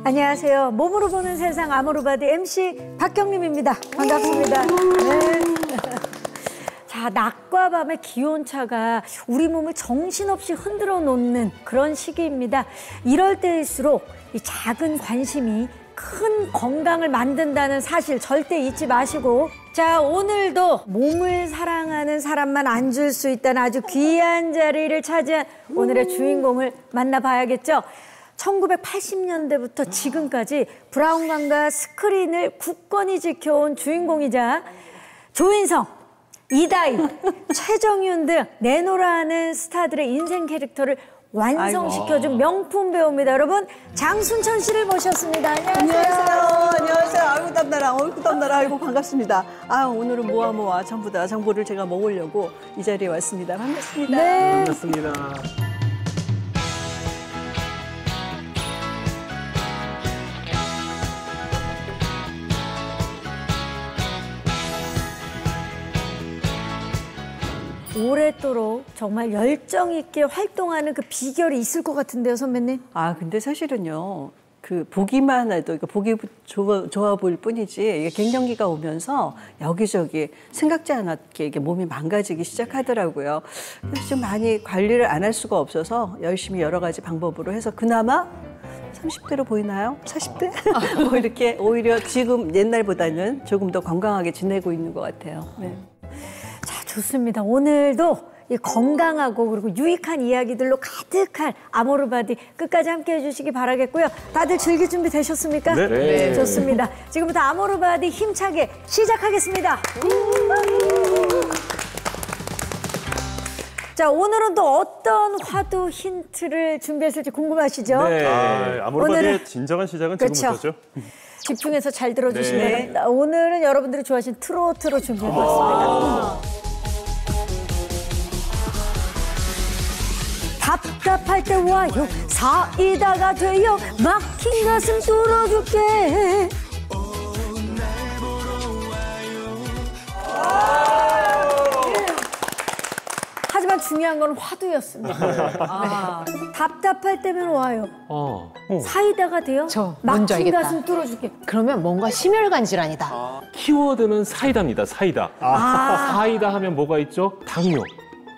안녕하세요. 몸으로 보는 세상 아모르바디 MC 박경림입니다. 반갑습니다. 네. 자, 낮과 밤의 기온차가 우리 몸을 정신없이 흔들어 놓는 그런 시기입니다. 이럴 때일수록 이 작은 관심이 큰 건강을 만든다는 사실 절대 잊지 마시고, 자, 오늘도 몸을 사랑하는 사람만 앉을 수 있다는 아주 귀한 자리를 차지한 오늘의 주인공을 만나봐야겠죠. 1980년대부터 지금까지 브라운관과 스크린을 굳건히 지켜온 주인공이자 조인성, 이다희, 최정윤 등 내노라는 스타들의 인생 캐릭터를 완성시켜준 명품 배우입니다. 여러분, 장순천 씨를 모셨습니다. 안녕하세요. 안녕하세요. 아이고 땀나라, 어이구 땀나라. 아이고 반갑습니다. 오늘은 모아 전부 다 정보를 제가 먹으려고 이 자리에 왔습니다. 반갑습니다. 네. 반갑습니다. 오랫도록 정말 열정 있게 활동하는 그 비결이 있을 것 같은데요, 선배님? 근데 사실은요, 그 보기만 해도, 보기 좋아 보일 뿐이지, 이게 갱년기가 오면서 여기저기 생각지 않았게 이게 몸이 망가지기 시작하더라고요. 그래서 좀 많이 관리를 안 할 수가 없어서 열심히 여러 가지 방법으로 해서 그나마 30대로 보이나요? 40대? 뭐 이렇게 오히려 지금 옛날보다는 조금 더 건강하게 지내고 있는 것 같아요. 네. 자, 좋습니다. 오늘도 이 건강하고 그리고 유익한 이야기들로 가득한 아모르바디 끝까지 함께해 주시기 바라겠고요. 다들 즐길 준비 되셨습니까? 네. 좋습니다. 지금부터 아모르바디 힘차게 시작하겠습니다. 자, 오늘은 또 어떤 화두 힌트를 준비했을지 궁금하시죠? 네. 아모르바디의 오늘은- 진정한 시작은 그렇죠. 지금부터죠. 집중해서 잘 들어주시면 네. 됩니다. 오늘은 여러분들이 좋아하시는 트로트로 준비해봤습니다. 답답할 때 와요, 사이다가 돼요, 막힌 가슴 뚫어줄게. 하지만 중요한 건 화두였습니다. 답답할 때면 와요, 사이다가 돼요, 저 뭔지 막힌 알겠다. 가슴 뚫어줄게. 그러면 뭔가 심혈관 질환이다. 키워드는 사이다입니다. 사이다. 사이다 하면 뭐가 있죠? 당뇨.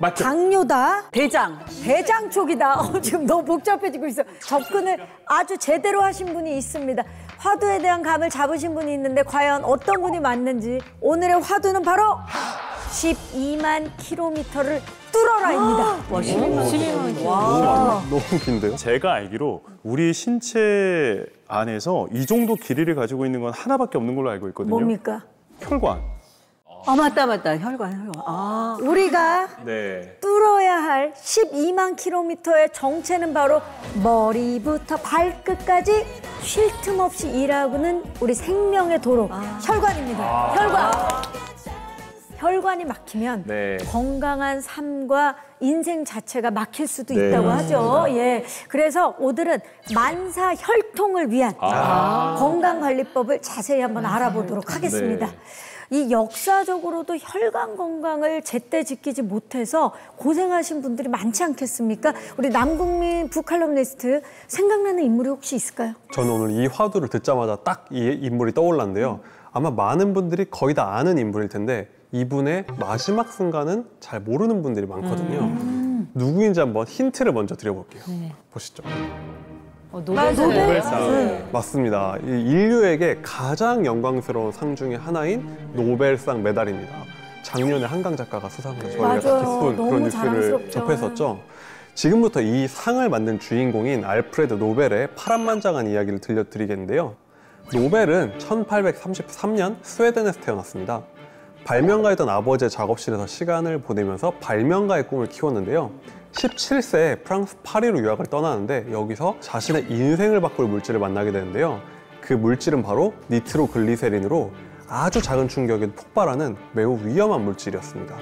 맞죠? 당뇨다. 대장. 대장 쪽이다. 지금 너무 복잡해지고 있어. 접근을 아주 제대로 하신 분이 있습니다. 화두에 대한 감을 잡으신 분이 있는데 과연 어떤 분이 맞는지. 오늘의 화두는 바로 12만 킬로미터를 뚫어라입니다. 와, 12만 원. 너무 긴데요? 제가 알기로 우리 신체 안에서 이 정도 길이를 가지고 있는 건 하나밖에 없는 걸로 알고 있거든요. 뭡니까? 혈관. 맞다. 혈관. 우리가 네. 뚫어야 할 12만 킬로미터의 정체는 바로 머리부터 발끝까지 쉴 틈 없이 일하고는 우리 생명의 도로, 혈관입니다. 혈관. 혈관이 막히면 네. 건강한 삶과 인생 자체가 막힐 수도 네, 있다고 맞습니다. 하죠. 예. 그래서 오늘은 만사 혈통을 위한 건강관리법을 자세히 한번 알아보도록 하겠습니다. 네. 이 역사적으로도 혈관 건강을 제때 지키지 못해서 고생하신 분들이 많지 않겠습니까? 우리 남국민 북칼럼니스트 생각나는 인물이 혹시 있을까요? 저는 오늘 이 화두를 듣자마자 딱 이 인물이 떠올랐는데요. 아마 많은 분들이 거의 다 아는 인물일 텐데 이분의 마지막 순간은 잘 모르는 분들이 많거든요. 누구인지 한번 힌트를 먼저 드려볼게요. 보시죠. 노벨상. 맞습니다. 이 인류에게 가장 영광스러운 상 중에 하나인 노벨상 메달입니다. 작년에 한강 작가가 수상을 저희가 맞아요. 같이 쏜 너무 그런 뉴스를 자랑스럽죠. 접했었죠. 지금부터 이 상을 만든 주인공인 알프레드 노벨의 파란만장한 이야기를 들려드리겠는데요. 노벨은 1833년 스웨덴에서 태어났습니다. 발명가였던 아버지의 작업실에서 시간을 보내면서 발명가의 꿈을 키웠는데요. 17세에 프랑스 파리로 유학을 떠나는데 여기서 자신의 인생을 바꿀 물질을 만나게 되는데요. 그 물질은 바로 니트로글리세린으로 아주 작은 충격에도 폭발하는 매우 위험한 물질이었습니다.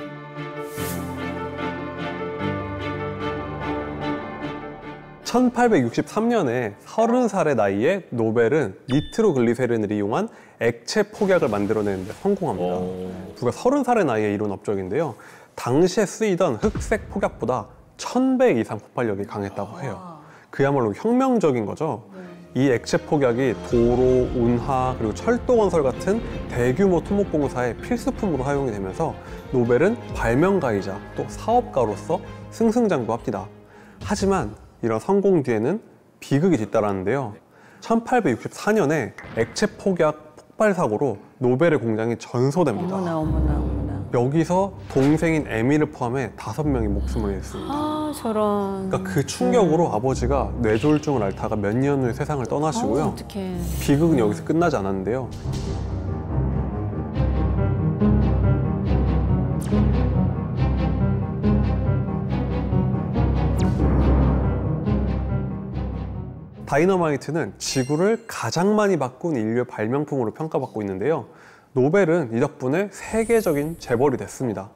1863년에 30살의 나이에 노벨은 니트로글리세린을 이용한 액체 폭약을 만들어내는데 성공합니다. 불과 30살의 나이에 이룬 업적인데요. 당시에 쓰이던 흑색 폭약보다 1000배 이상 폭발력이 강했다고 해요. 그야말로 혁명적인 거죠. 이 액체 폭약이 도로, 운하, 그리고 철도 건설 같은 대규모 토목공사의 필수품으로 사용이 되면서 노벨은 발명가이자 또 사업가로서 승승장구합니다. 하지만 이런 성공 뒤에는 비극이 뒤따랐는데요. 1864년에 액체 폭약 폭발 사고로 노벨의 공장이 전소됩니다. 어머나. 여기서 동생인 에밀을 포함해 5명이 목숨을 잃습니다. 아, 저런. 그러니까 그 충격으로 아버지가 뇌졸중을 앓다가 몇 년 후에 세상을 떠나시고요. 어떡해. 비극은 여기서 끝나지 않았는데요. 다이너마이트는 지구를 가장 많이 바꾼 인류의 발명품으로 평가받고 있는데요. 노벨은 이 덕분에 세계적인 재벌이 됐습니다.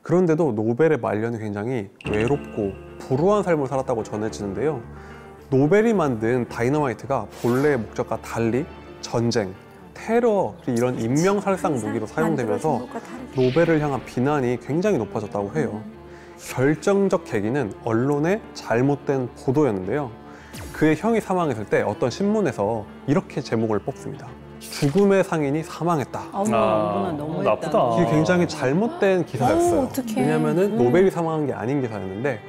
그런데도 노벨의 말년이 굉장히 외롭고 불우한 삶을 살았다고 전해지는데요. 노벨이 만든 다이너마이트가 본래의 목적과 달리 전쟁, 테러, 이런 인명살상 무기로 사용되면서 노벨을 향한 비난이 굉장히 높아졌다고 해요. 결정적 계기는 언론의 잘못된 보도였는데요. 그의 형이 사망했을 때 어떤 신문에서 이렇게 제목을 뽑습니다. 죽음의 상인이 사망했다. 어머나 너무했다. 나쁘다. 이게 굉장히 잘못된 기사였어요. 어떡해. 왜냐면은 노벨이 사망한 게 아닌 기사였는데,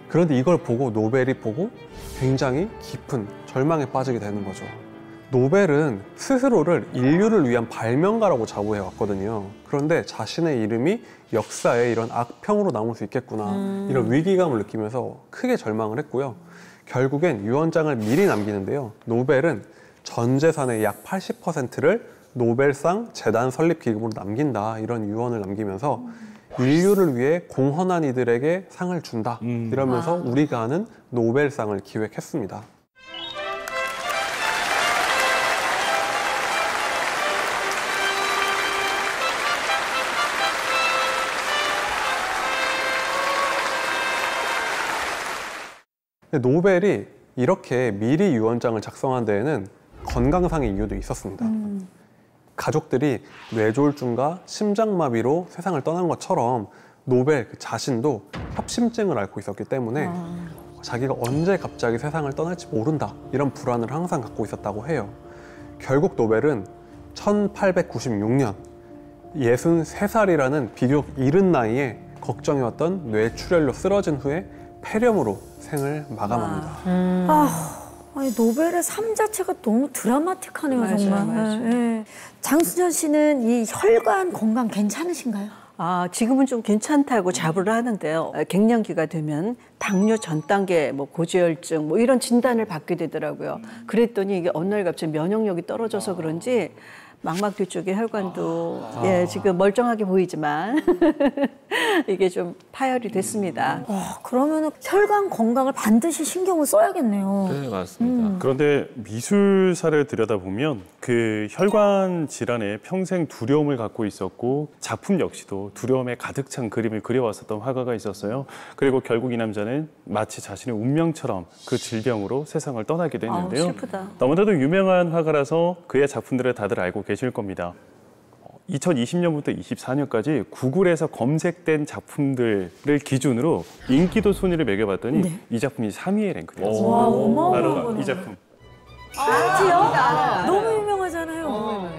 그런데 이걸 보고 노벨이 보고 굉장히 깊은 절망에 빠지게 되는 거죠. 노벨은 스스로를 인류를 위한 발명가라고 자부해 왔거든요. 그런데 자신의 이름이 역사에 이런 악평으로 남을 수 있겠구나, 이런 위기감을 느끼면서 크게 절망을 했고요. 결국엔 유언장을 미리 남기는데요. 노벨은 전 재산의 약 80%를 노벨상 재단 설립 기금으로 남긴다, 이런 유언을 남기면서 인류를 위해 공헌한 이들에게 상을 준다, 이러면서 우리가 아는 노벨상을 기획했습니다. 노벨이 이렇게 미리 유언장을 작성한 데에는 건강상의 이유도 있었습니다. 가족들이 뇌졸중과 심장마비로 세상을 떠난 것처럼 노벨 자신도 협심증을 앓고 있었기 때문에 자기가 언제 갑자기 세상을 떠날지 모른다, 이런 불안을 항상 갖고 있었다고 해요. 결국 노벨은 1896년 63살이라는 비교적 이른 나이에 걱정해왔던 뇌출혈로 쓰러진 후에 폐렴으로 생을 마감합니다. 아니, 노벨의 삶 자체가 너무 드라마틱하네요, 정말. 맞아요. 예. 장수전 씨는 이 혈관 건강 괜찮으신가요? 지금은 좀 괜찮다고 자부를 하는데요. 갱년기가 되면 당뇨 전 단계, 고지혈증, 이런 진단을 받게 되더라고요. 그랬더니 이게 어느 날 갑자기 면역력이 떨어져서 그런지 망막 뒤쪽의 혈관도 지금 멀쩡하게 보이지만 이게 좀 파열이 됐습니다. 그러면 혈관 건강을 반드시 신경을 써야겠네요. 네, 맞습니다. 그런데 미술사를 들여다보면 그 혈관 질환에 평생 두려움을 갖고 있었고, 작품 역시도 두려움에 가득 찬 그림을 그려왔었던 화가가 있었어요. 그리고 결국 이 남자는 마치 자신의 운명처럼 그 질병으로 세상을 떠나게 됐는데요. 슬프다. 너무나도 유명한 화가라서 그의 작품들을 다들 알고 계실 겁니다. 2020년부터 24년까지 구글에서 검색된 작품들을 기준으로 인기도 순위를 매겨봤더니 이 작품이 3위에 랭크되었습니다. 와, 어마어마한 바로 거네. 이 작품. 알지요? 너무 유명하잖아요.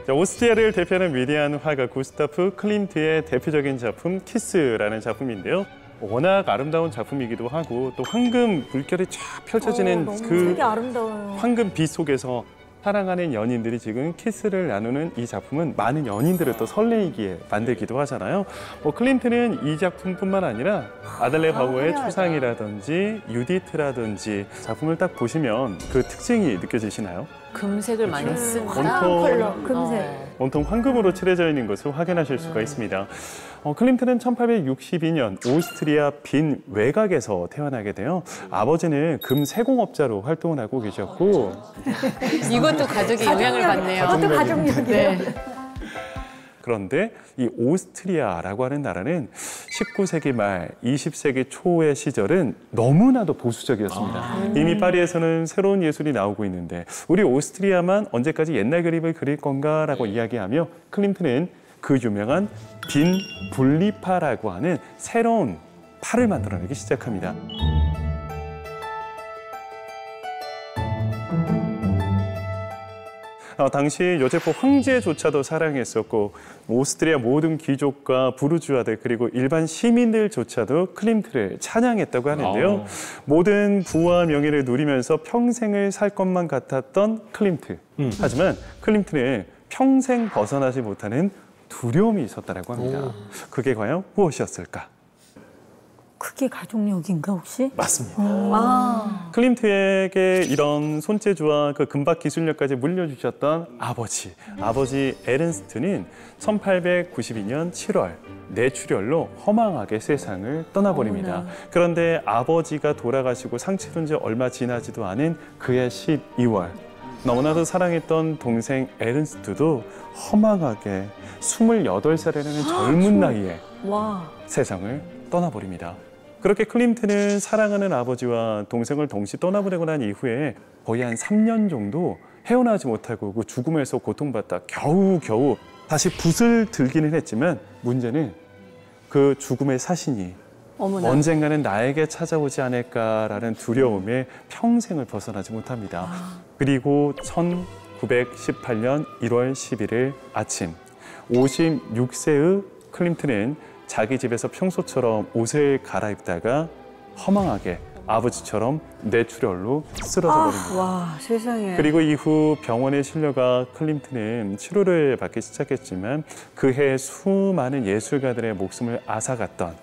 자, 오스트리아를 대표하는 위대한 화가 구스타프 클림트의 대표적인 작품 키스라는 작품인데요. 워낙 아름다운 작품이기도 하고, 또 황금 물결이 쫙 펼쳐지는 너무 그 되게 아름다워요. 황금 빛 속에서 사랑하는 연인들이 지금 키스를 나누는 이 작품은 많은 연인들을 또 설레이게 만들기도 하잖아요. 클림트는 이 작품뿐만 아니라 아들레 바우의 초상이라든지 유디트라든지 작품을 딱 보시면 그 특징이 느껴지시나요? 금색을 많이 쓴다. 컬러, 금색. 온통 황금으로 칠해져 있는 것을 확인하실 수가 있습니다. 클림트는 1862년 오스트리아 빈 외곽에서 태어나게 돼요. 아버지는 금 세공업자로 활동을 하고 계셨고, 이것도 가족의 영향을 받네요. 그것도 가족력이에요. 그런데 이 오스트리아라고 하는 나라는 19세기 말 20세기 초의 시절은 너무나도 보수적이었습니다. 이미 파리에서는 새로운 예술이 나오고 있는데 우리 오스트리아만 언제까지 옛날 그림을 그릴 건가라고 이야기하며 클림트는 그 유명한 빈 분리파라고 하는 새로운 파를 만들어내기 시작합니다. 당시 요제프 황제조차도 사랑했었고 오스트리아 모든 귀족과 부르주아들 그리고 일반 시민들조차도 클림트를 찬양했다고 하는데요. 모든 부와 명예를 누리면서 평생을 살 것만 같았던 클림트. 하지만 클림트는 평생 벗어나지 못하는 두려움이 있었다고 합니다. 그게 과연 무엇이었을까? 그게 가족력인가 혹시? 맞습니다. 클림트에게 이런 손재주와 그 금박 기술력까지 물려주셨던 아버지 에른스트는 1892년 7월 뇌출혈로 허망하게 세상을 떠나버립니다. 그런데 아버지가 돌아가시고 상치른 지 얼마 지나지도 않은 그해 12월 너무나도 사랑했던 동생 에른스트도 허망하게 28살이라는 젊은 나이에 세상을 떠나버립니다. 그렇게 클림트는 사랑하는 아버지와 동생을 동시 떠나보내고 난 이후에 거의 한 3년 정도 헤어나지 못하고 그 죽음에서 고통받다 겨우겨우 다시 붓을 들기는 했지만 문제는 그 죽음의 사신이 언젠가는 나에게 찾아오지 않을까라는 두려움에 평생을 벗어나지 못합니다. 그리고 1918년 1월 11일 아침 56세의 클림트는 자기 집에서 평소처럼 옷을 갈아입다가 허망하게 아버지처럼 뇌출혈로 쓰러져 버립니다. 와, 세상에. 그리고 이후 병원에 실려가 클림트는 치료를 받기 시작했지만 그해 수많은 예술가들의 목숨을 앗아갔던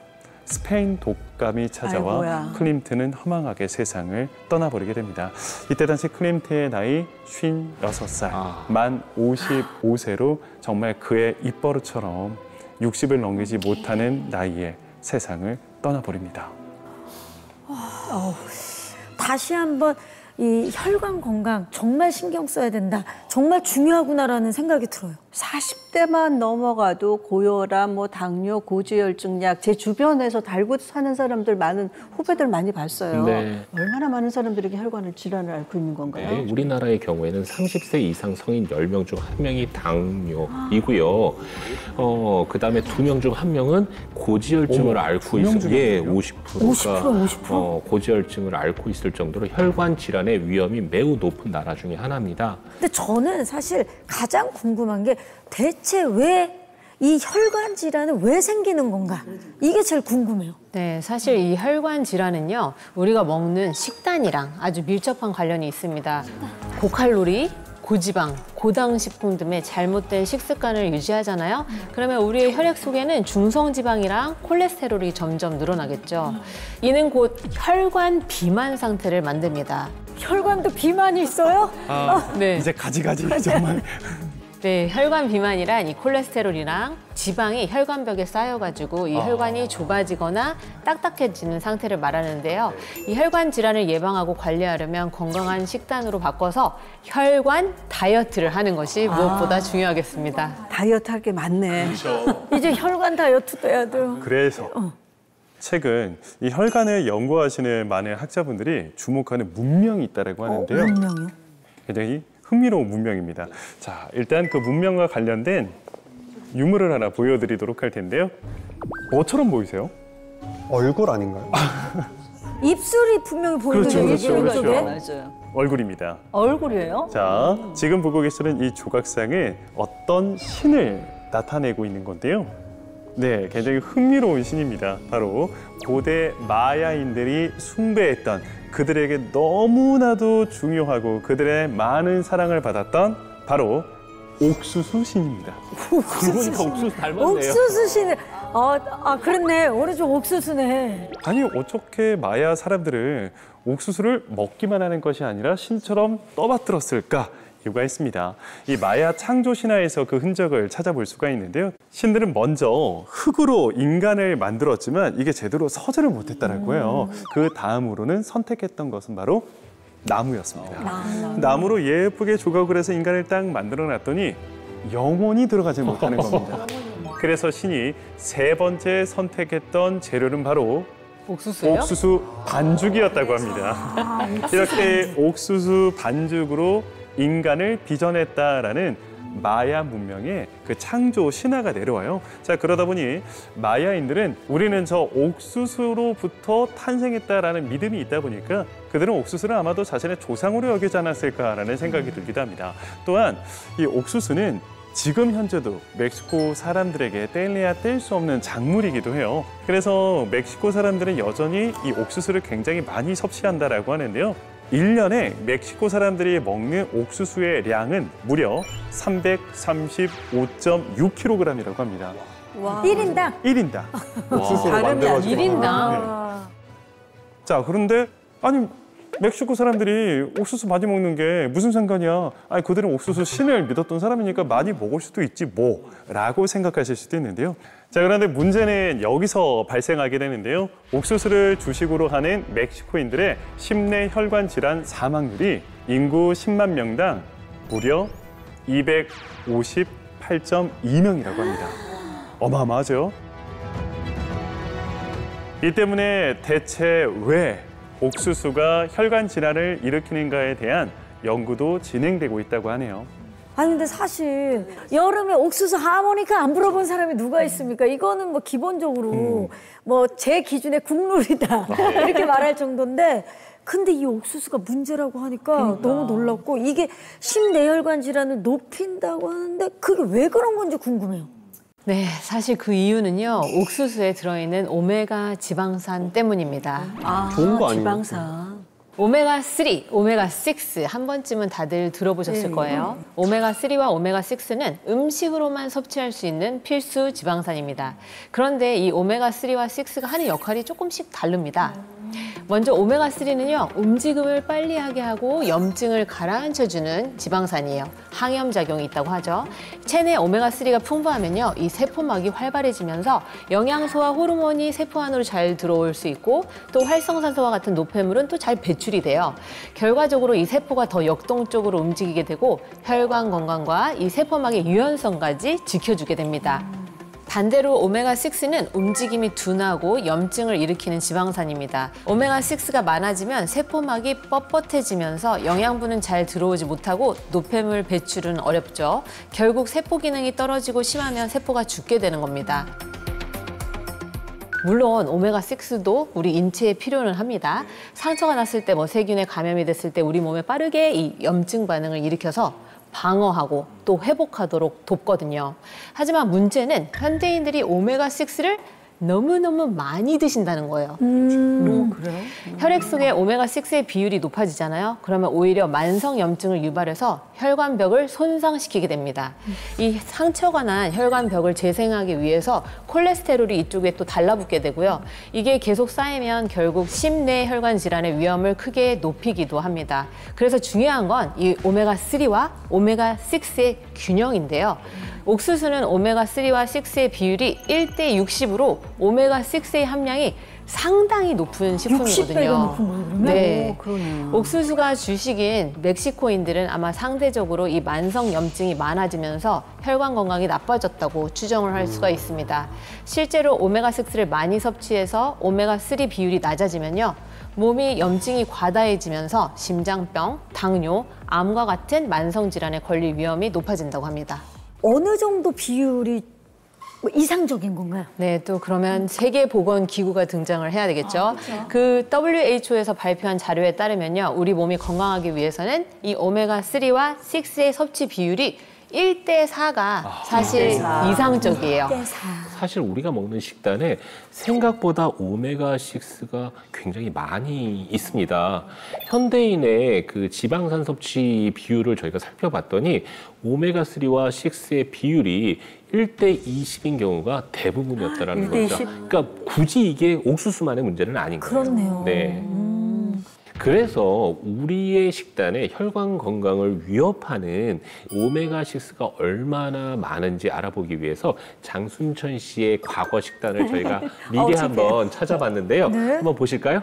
스페인 독감이 찾아와 아이고야. 클림트는 허망하게 세상을 떠나버리게 됩니다. 이때 당시 클림트의 나이 56살, 만 55세로 정말 그의 입버릇처럼 60을 넘기지 못하는 나이에 세상을 떠나버립니다. 다시 한번 이 혈관 건강 정말 신경 써야 된다. 정말 중요하구나라는 생각이 들어요. 40대만 넘어가도 고혈압, 당뇨, 고지혈증약 제 주변에서 달고 사는 사람들 많은 후배들 많이 봤어요. 네. 얼마나 많은 사람들에게 혈관 질환을 앓고 있는 건가요? 네, 우리나라의 경우에는 30세 이상 성인 10명 중 1명이 당뇨이고요. 그다음에 2명 중 1명은 고지혈증을 앓고 있어요. 예, 50%가 고지혈증을 앓고 있을 정도로 혈관 질환의 위험이 매우 높은 나라 중에 하나입니다. 근데 저는 사실 가장 궁금한 게 대체 왜 이 혈관 질환은 왜 생기는 건가? 이게 제일 궁금해요. 네, 사실 이 혈관 질환은요, 우리가 먹는 식단이랑 아주 밀접한 관련이 있습니다. 고칼로리, 고지방, 고당 식품 등의 잘못된 식습관을 유지하잖아요. 그러면 우리의 혈액 속에는 중성지방이랑 콜레스테롤이 점점 늘어나겠죠. 이는 곧 혈관 비만 상태를 만듭니다. 혈관도 비만이 있어요? 네. 이제 가지가지 정말. 네, 혈관 비만이란 이 콜레스테롤이랑 지방이 혈관벽에 쌓여가지고 이 혈관이 좁아지거나 딱딱해지는 상태를 말하는데요. 이 혈관 질환을 예방하고 관리하려면 건강한 식단으로 바꿔서 혈관 다이어트를 하는 것이 무엇보다 중요하겠습니다. 다이어트 할 게 많네. 이제 혈관 다이어트도 해야 돼요. 그래서 최근 이 혈관을 연구하시는 많은 학자분들이 주목하는 문명이 있다고 하는데요. 문명이요? 굉장히 흥미로운 문명입니다. 자, 일단 그 문명과 관련된 유물을 하나 보여드리도록 할 텐데요. 뭐처럼 보이세요? 얼굴 아닌가요? 입술이 분명히 보이는데 그렇죠, 이게 그렇죠. 이쪽에? 맞아요. 얼굴입니다. 얼굴이에요? 자, 지금 보고 계시는 이 조각상은 어떤 신을 나타내고 있는 건데요. 네, 굉장히 흥미로운 신입니다. 바로 고대 마야인들이 숭배했던 그들에게 너무나도 중요하고 그들의 많은 사랑을 받았던 바로 옥수수 신입니다. 그러니까 옥수수 닮았네요. 옥수수 신을 그렇네. 오른쪽 옥수수네. 아니, 어떻게 마야 사람들은 옥수수를 먹기만 하는 것이 아니라 신처럼 떠받들었을까? 이유가 있습니다. 이 마야 창조 신화에서 그 흔적을 찾아볼 수가 있는데요. 신들은 먼저 흙으로 인간을 만들었지만 이게 제대로 서지를 못했다라고 해요. 그 다음으로는 선택했던 것은 바로 나무였습니다. 나무로 예쁘게 조각을 해서 인간을 딱 만들어 놨더니 영혼이 들어가지 못하는 겁니다. 그래서 신이 세 번째 선택했던 재료는 바로 옥수수예요? 옥수수 반죽이었다고 합니다. 이렇게 옥수수 반죽으로 인간을 빚어냈다라는 마야 문명의 그 창조 신화가 내려와요. 자, 그러다 보니 마야인들은 우리는 저 옥수수로부터 탄생했다라는 믿음이 있다 보니까 그들은 옥수수를 아마도 자신의 조상으로 여기지 않았을까라는 생각이 들기도 합니다. 또한 이 옥수수는 지금 현재도 멕시코 사람들에게 뗄래야 뗄 수 없는 작물이기도 해요. 그래서 멕시코 사람들은 여전히 이 옥수수를 굉장히 많이 섭취한다라고 하는데요. 1년에 멕시코 사람들이 먹는 옥수수의 양은 무려 335.6kg이라고 합니다. 와. 1인당? 1인당. 옥수수로 다름이 만들어가지고. 아니라. 1인당. 자, 그런데 아니 멕시코 사람들이 옥수수 많이 먹는 게 무슨 상관이야? 아니 그들은 옥수수 신을 믿었던 사람이니까 많이 먹을 수도 있지 뭐라고 생각하실 수도 있는데요. 자, 그런데 문제는 여기서 발생하게 되는데요. 옥수수를 주식으로 하는 멕시코인들의 심내 혈관 질환 사망률이 인구 10만 명당 무려 258.2명이라고 합니다. 어마어마하죠? 이 때문에 대체 왜 옥수수가 혈관 질환을 일으키는가에 대한 연구도 진행되고 있다고 하네요. 아니 근데 사실 여름에 옥수수 하모니카 안 불어본 사람이 누가 있습니까? 이거는 뭐 기본적으로 뭐 제 기준의 국룰이다 이렇게 말할 정도인데 근데 이 옥수수가 문제라고 하니까 너무 놀랍고 이게 심내혈관 질환을 높인다고 하는데 그게 왜 그런 건지 궁금해요. 네, 사실 그 이유는요. 옥수수에 들어있는 오메가 지방산 때문입니다. 좋은 거 아니에요? 지방산. 오메가3, 오메가6 한 번쯤은 다들 들어보셨을 거예요. 오메가3와 오메가6는 음식으로만 섭취할 수 있는 필수 지방산입니다. 그런데 이 오메가3와 6가 하는 역할이 조금씩 다릅니다. 먼저 오메가3는요, 움직임을 빨리 하게 하고 염증을 가라앉혀주는 지방산이에요. 항염작용이 있다고 하죠. 체내 오메가3가 풍부하면요, 이 세포막이 활발해지면서 영양소와 호르몬이 세포 안으로 잘 들어올 수 있고 또 활성산소와 같은 노폐물은 또 잘 배출이 돼요. 결과적으로 이 세포가 더 역동적으로 움직이게 되고 혈관 건강과 이 세포막의 유연성까지 지켜주게 됩니다. 반대로 오메가6는 움직임이 둔하고 염증을 일으키는 지방산입니다. 오메가6가 많아지면 세포막이 뻣뻣해지면서 영양분은 잘 들어오지 못하고 노폐물 배출은 어렵죠. 결국 세포 기능이 떨어지고 심하면 세포가 죽게 되는 겁니다. 물론 오메가6도 우리 인체에 필요는 합니다. 상처가 났을 때 뭐 세균에 감염이 됐을 때 우리 몸에 빠르게 이 염증 반응을 일으켜서 방어하고 또 회복하도록 돕거든요. 하지만 문제는 현대인들이 오메가6를 너무너무 많이 드신다는 거예요. 그래요? 혈액 속에 오메가6의 비율이 높아지잖아요. 그러면 오히려 만성 염증을 유발해서 혈관벽을 손상시키게 됩니다. 이 상처가 난 혈관벽을 재생하기 위해서 콜레스테롤이 이쪽에 또 달라붙게 되고요. 이게 계속 쌓이면 결국 심내 혈관 질환의 위험을 크게 높이기도 합니다. 그래서 중요한 건 이 오메가3와 오메가6의 균형인데요. 옥수수는 오메가3와 6의 비율이 1:60으로 오메가6의 함량이 상당히 높은 식품이거든요. 60배가 높은 거예요, 그러면? 네. 그러네요. 옥수수가 주식인 멕시코인들은 아마 상대적으로 이 만성 염증이 많아지면서 혈관 건강이 나빠졌다고 추정을 할 수가 있습니다. 실제로 오메가6를 많이 섭취해서 오메가3 비율이 낮아지면요. 몸이 염증이 과다해지면서 심장병, 당뇨, 암과 같은 만성 질환에 걸릴 위험이 높아진다고 합니다. 어느 정도 비율이 뭐 이상적인 건가요? 네, 또 그러면 세계보건기구가 등장을 해야 되겠죠. 그 WHO에서 발표한 자료에 따르면요. 우리 몸이 건강하기 위해서는 이 오메가3와 6의 섭취 비율이 1:4가 사실 1:4. 이상적이에요. 1:4. 사실 우리가 먹는 식단에 생각보다 오메가6가 굉장히 많이 있습니다. 현대인의 그 지방산 섭취 비율을 저희가 살펴봤더니 오메가3와 6의 비율이 1:20인 경우가 대부분이었다라는 거죠. 그러니까 굳이 이게 옥수수만의 문제는 아닌 거예요. 그렇네요. 네. 그래서 우리의 식단에 혈관 건강을 위협하는 오메가6가 얼마나 많은지 알아보기 위해서 장순천 씨의 과거 식단을 저희가 미리 한번 찾아봤는데요. 네. 한번 보실까요?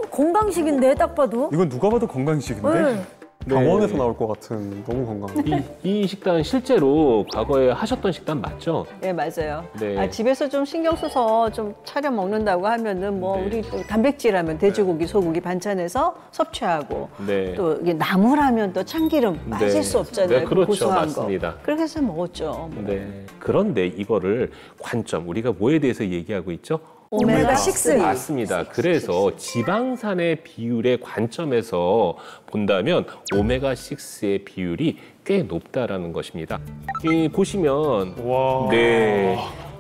건강식인데 딱 봐도. 이건 누가 봐도 건강식인데? 네. 병원에서 나올 것 같은 너무 건강한. 이 식단 실제로 과거에 하셨던 식단 맞죠? 네, 맞아요. 네. 집에서 좀 신경 써서 좀 차려 먹는다고 하면은 뭐 네. 우리 또 단백질하면 돼지고기, 소고기 반찬에서 섭취하고 네. 또 이게 나물하면 또 참기름 빠질 네. 수 없잖아요. 네, 그렇죠. 고소한 맞습니다. 거. 그렇게 해서 먹었죠. 네. 그런데 이거를 관점, 우리가 뭐에 대해서 얘기하고 있죠? 오메가6. 맞습니다. 그래서 지방산의 비율의 관점에서 본다면 오메가6의 비율이 꽤 높다라는 것입니다. 이 보시면 와. 네.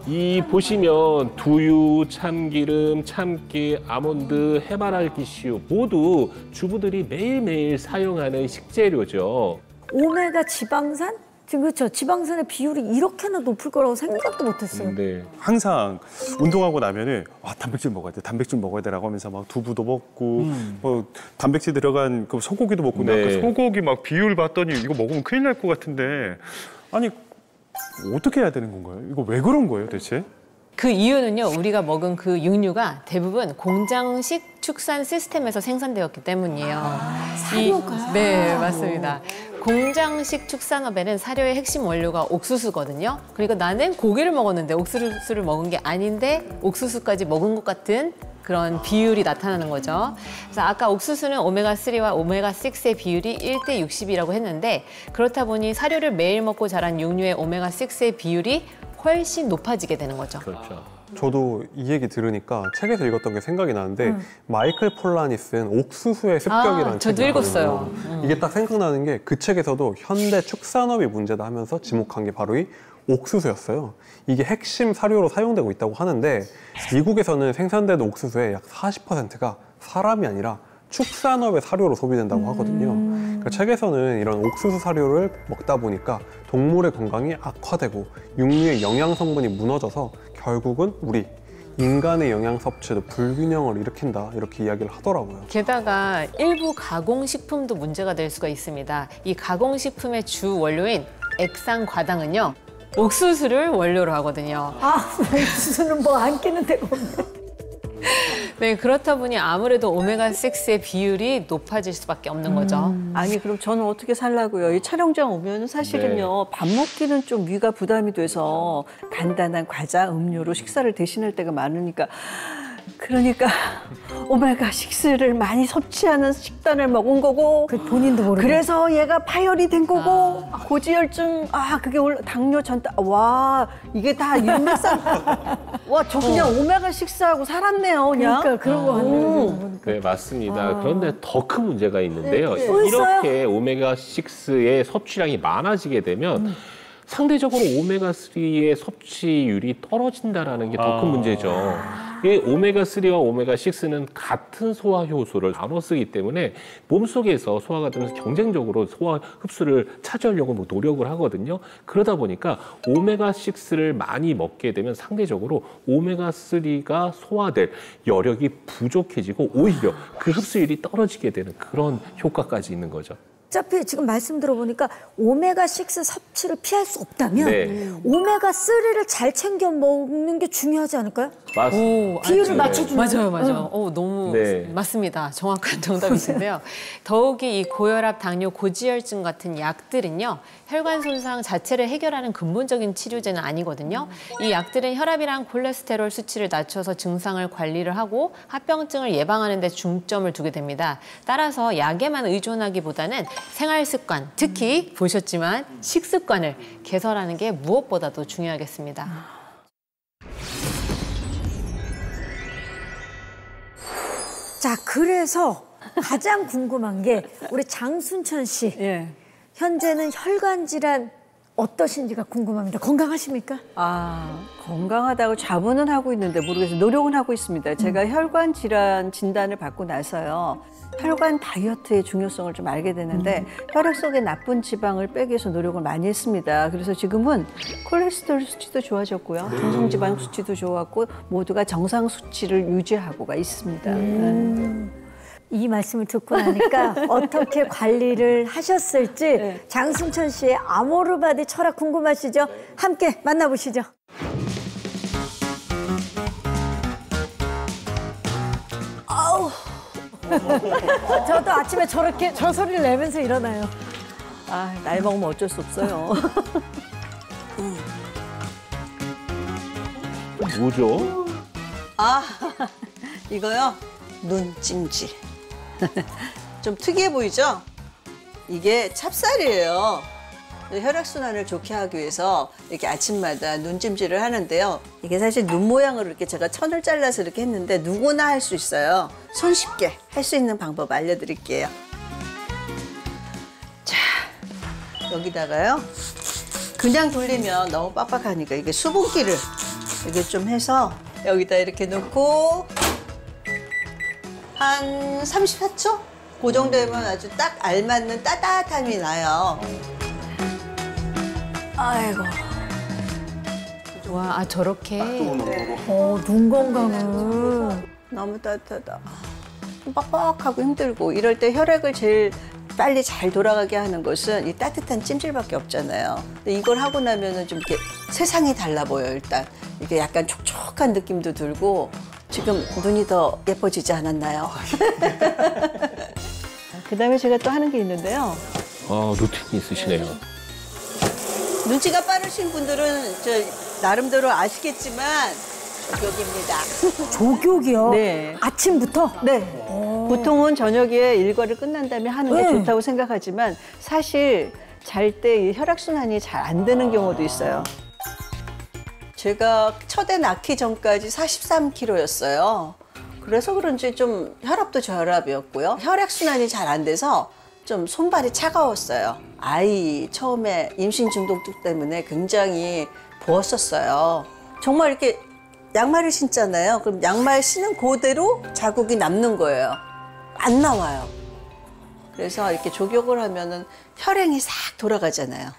이 보시면 두유, 참기름, 참깨, 아몬드, 해바라기씨유 모두 주부들이 매일매일 사용하는 식재료죠. 오메가 지방산? 지금 그렇죠. 지방산의 비율이 이렇게나 높을 거라고 생각도 못했어요. 네. 항상 운동하고 나면은 단백질 먹어야 돼, 단백질 먹어야 돼라고 하면서 막 두부도 먹고 뭐 단백질 들어간 그 소고기도 먹고 네. 그 소고기 막 비율 봤더니 이거 먹으면 큰일 날 것 같은데 아니 어떻게 해야 되는 건가요? 이거 왜 그런 거예요, 대체? 그 이유는요, 우리가 먹은 그 육류가 대부분 공장식 축산 시스템에서 생산되었기 때문이에요. 사료가? 네, 맞습니다. 공장식 축산업에는 사료의 핵심 원료가 옥수수거든요. 그러니까 나는 고기를 먹었는데 옥수수를 먹은 게 아닌데 옥수수까지 먹은 것 같은 그런 비율이 나타나는 거죠. 그래서 아까 옥수수는 오메가3와 오메가6의 비율이 1대 60이라고 했는데 그렇다 보니 사료를 매일 먹고 자란 육류의 오메가6의 비율이 훨씬 높아지게 되는 거죠. 그렇죠. 저도 이 얘기 들으니까 책에서 읽었던 게 생각이 나는데 마이클 폴란이 쓴 옥수수의 습격이라는 저도 책이 읽었어요. 있거든요. 이게 딱 생각나는 게 그 책에서도 현대 축산업이 문제다 하면서 지목한 게 바로 이 옥수수였어요. 이게 핵심 사료로 사용되고 있다고 하는데 미국에서는 생산되는 옥수수의 약 40%가 사람이 아니라 축산업의 사료로 소비된다고 하거든요. 그러니까 책에서는 이런 옥수수 사료를 먹다 보니까 동물의 건강이 악화되고 육류의 영양 성분이 무너져서 결국은 우리 인간의 영양 섭취도 불균형을 일으킨다 이렇게 이야기를 하더라고요. 게다가 일부 가공식품도 문제가 될 수가 있습니다. 이 가공식품의 주 원료인 액상과당은요, 옥수수를 원료로 하거든요. 옥수수는 뭐 안 끼는 데가 없네. 네, 그렇다 보니 아무래도 오메가6의 비율이 높아질 수밖에 없는 거죠. 아니 그럼 저는 어떻게 살라고요? 이 촬영장 오면 사실은요 밥 먹기는 좀 위가 부담이 돼서 간단한 과자, 음료로 식사를 대신할 때가 많으니까 그러니까 오메가6를 많이 섭취하는 식단을 먹은 거고 그 본인도 모르고. 그래서 얘가 파열이 된 거고 고지혈증 그게 당뇨 전달 와 이게 다 일맥상 와 저 그냥 오메가6하고 살았네요 그냥. 그러니까 그런 거 같네요. 네, 맞습니다. 그런데 더 큰 문제가 있는데요. 또 있어요? 이렇게 오메가6의 섭취량이 많아지게 되면 상대적으로 오메가3의 섭취율이 떨어진다는 게 더 큰 문제죠. 이 오메가3와 오메가6는 같은 소화 효소를 나눠 쓰기 때문에 몸속에서 소화가 되면서 경쟁적으로 소화 흡수를 차지하려고 노력을 하거든요. 그러다 보니까 오메가6를 많이 먹게 되면 상대적으로 오메가3가 소화될 여력이 부족해지고 오히려 그 흡수율이 떨어지게 되는 그런 효과까지 있는 거죠. 어차피 지금 말씀 들어보니까 오메가6 섭취를 피할 수 없다면 네. 오메가3를 잘 챙겨 먹는 게 중요하지 않을까요? 비율을 맞춰주는. 맞아요. 너무 네. 맞습니다. 정확한 정답이신데요. 더욱이 이 고혈압, 당뇨, 고지혈증 같은 약들은요, 혈관 손상 자체를 해결하는 근본적인 치료제는 아니거든요. 이 약들은 혈압이랑 콜레스테롤 수치를 낮춰서 증상을 관리를 하고 합병증을 예방하는 데 중점을 두게 됩니다. 따라서 약에만 의존하기보다는 생활 습관, 특히 보셨지만 식습관을 개선하는 게 무엇보다도 중요하겠습니다. 자, 그래서 가장 궁금한 게 우리 장순천 씨. 예. 현재는 혈관 질환 어떠신지가 궁금합니다. 건강하십니까? 건강하다고 자부는 하고 있는데 모르겠어요. 노력은 하고 있습니다. 제가 혈관 질환 진단을 받고 나서요. 혈관 다이어트의 중요성을 좀 알게 되는데 혈액 속의 나쁜 지방을 빼기 위해서 노력을 많이 했습니다. 그래서 지금은 콜레스테롤 수치도 좋아졌고요. 중성지방 수치도 좋았고 모두가 정상 수치를 유지하고가 있습니다. 이 말씀을 듣고 나니까 어떻게 관리를 하셨을지 장순천 씨의 아모르바디 철학 궁금하시죠? 함께 만나보시죠. 저도 아침에 저렇게 저 소리를 내면서 일어나요. 아, 나이 먹으면 어쩔 수 없어요. 뭐죠? 아, 이거요? 눈찜질. 좀 특이해 보이죠? 이게 찹쌀이에요. 혈액순환을 좋게 하기 위해서 이렇게 아침마다 눈찜질을 하는데요. 이게 사실 눈 모양으로 이렇게 제가 천을 잘라서 이렇게 했는데 누구나 할 수 있어요. 손쉽게 할 수 있는 방법 알려드릴게요. 자, 여기다가요. 그냥 돌리면 너무 빡빡하니까 이게 수분기를 이렇게 좀 해서 여기다 이렇게 넣고 한 34초? 그 정도면 아주 딱 알맞는 따뜻함이 나요. 아이고. 와, 저렇게. 눈 건강은. 너무 따뜻하다. 뻑뻑하고 힘들고 이럴 때 혈액을 제일 빨리 잘 돌아가게 하는 것은 이 따뜻한 찜질밖에 없잖아요. 근데 이걸 하고 나면은 좀 이렇게 세상이 달라 보여요, 일단. 이게 약간 촉촉한 느낌도 들고 지금 눈이 더 예뻐지지 않았나요? 그다음에 제가 또 하는 게 있는데요. 아, 루틴이 있으시네요. 눈치가 빠르신 분들은 저 나름대로 아시겠지만 조격입니다. 조격이요? 네. 아침부터? 네. 보통은 저녁에 일과를 끝난 다음에 하는 게 좋다고 생각하지만 사실 잘 때 혈액순환이 잘 안 되는 경우도 있어요. 제가 첫애 낳기 전까지 43kg였어요. 그래서 그런지 좀 혈압도 저혈압이었고요. 혈액순환이 잘 안 돼서 좀 손발이 차가웠어요. 아이 처음에 임신 중독증 때문에 굉장히 부었었어요. 정말 이렇게 양말을 신잖아요. 그럼 양말 신은 그대로 자국이 남는 거예요. 안 나와요. 그래서 이렇게 조격을 하면은 혈행이 싹 돌아가잖아요.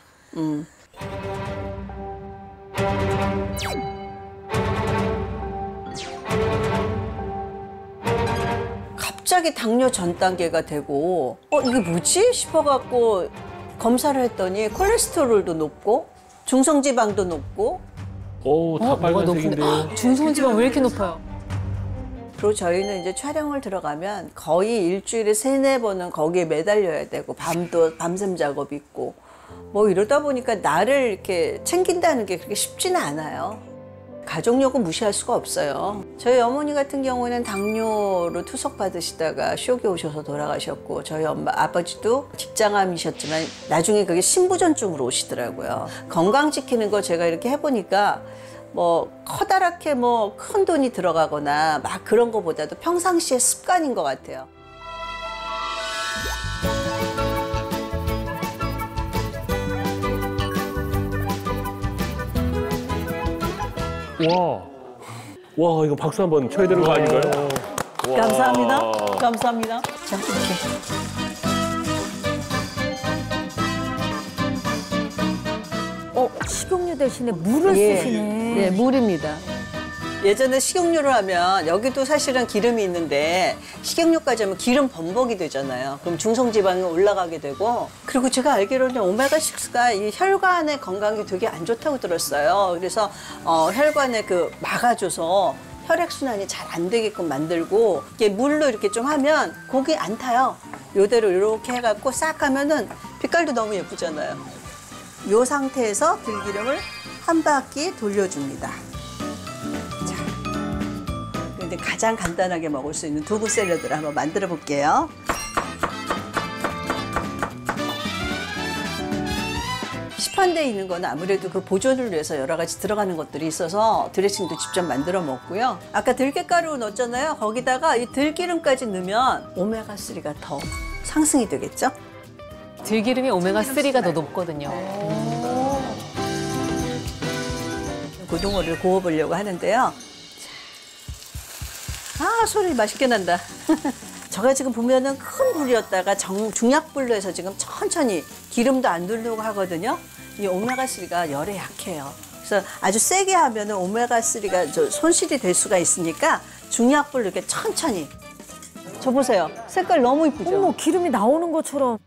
갑자기 당뇨 전 단계가 되고 이게 뭐지 싶어갖고 검사를 했더니 콜레스테롤도 높고 중성지방도 높고 다 빨간색인데요. 중성지방 왜 이렇게 높아요? 그리고 저희는 이제 촬영을 들어가면 거의 일주일에 3-4번은 거기에 매달려야 되고 밤샘 작업 있고 뭐 이러다 보니까 나를 이렇게 챙긴다는 게 그렇게 쉽지는 않아요. 가족력은 무시할 수가 없어요. 저희 어머니 같은 경우는 당뇨로 투석 받으시다가 쇼게 오셔서 돌아가셨고 저희 아버지도 직장암이셨지만 나중에 그게 신부전증으로 오시더라고요. 건강 지키는 거 제가 이렇게 해보니까 뭐 커다랗게 뭐 큰 돈이 들어가거나 막 그런 거보다도 평상시의 습관인 것 같아요. 와, 이거 박수 한번 쳐야 되는 거 아닌가요? 와. 감사합니다. 감사합니다. 자, 이렇게. 식용유 대신에 물을 쓰시네. 네, 물입니다. 예전에 식용유를 하면 여기도 사실은 기름이 있는데 식용유까지 하면 기름 범벅이 되잖아요. 그럼 중성지방이 올라가게 되고 그리고 제가 알기로는 오메가6가 이 혈관의 건강에 되게 안 좋다고 들었어요. 그래서 혈관에 막아줘서 혈액순환이 잘 안 되게끔 만들고 이게 물로 이렇게 좀 하면 고기 안 타요. 요대로 이렇게 해갖고 싹 하면은 빛깔도 너무 예쁘잖아요. 요 상태에서 들기름을 한 바퀴 돌려줍니다. 자, 근데 가장 간단하게 먹을 수 있는 두부 샐러드를 한번 만들어 볼게요. 시판대에 있는 거는 아무래도 그 보존을 위해서 여러 가지 들어가는 것들이 있어서 드레싱도 직접 만들어 먹고요. 아까 들깨가루 넣었잖아요. 거기다가 이 들기름까지 넣으면 오메가3가 더 상승이 되겠죠? 들기름이 오메가3가 더 높거든요. 고등어를 구워보려고 하는데요. 아, 소리 맛있게 난다. 제가 지금 보면은 큰 불이었다가 중약불로 해서 지금 천천히 기름도 안 두르고 하거든요. 이 오메가3가 열에 약해요. 그래서 아주 세게 하면은 오메가3가 손실이 될 수가 있으니까 중약불로 이렇게 천천히. 저 보세요. 색깔 너무 이쁘죠? 어머, 기름이 나오는 것처럼.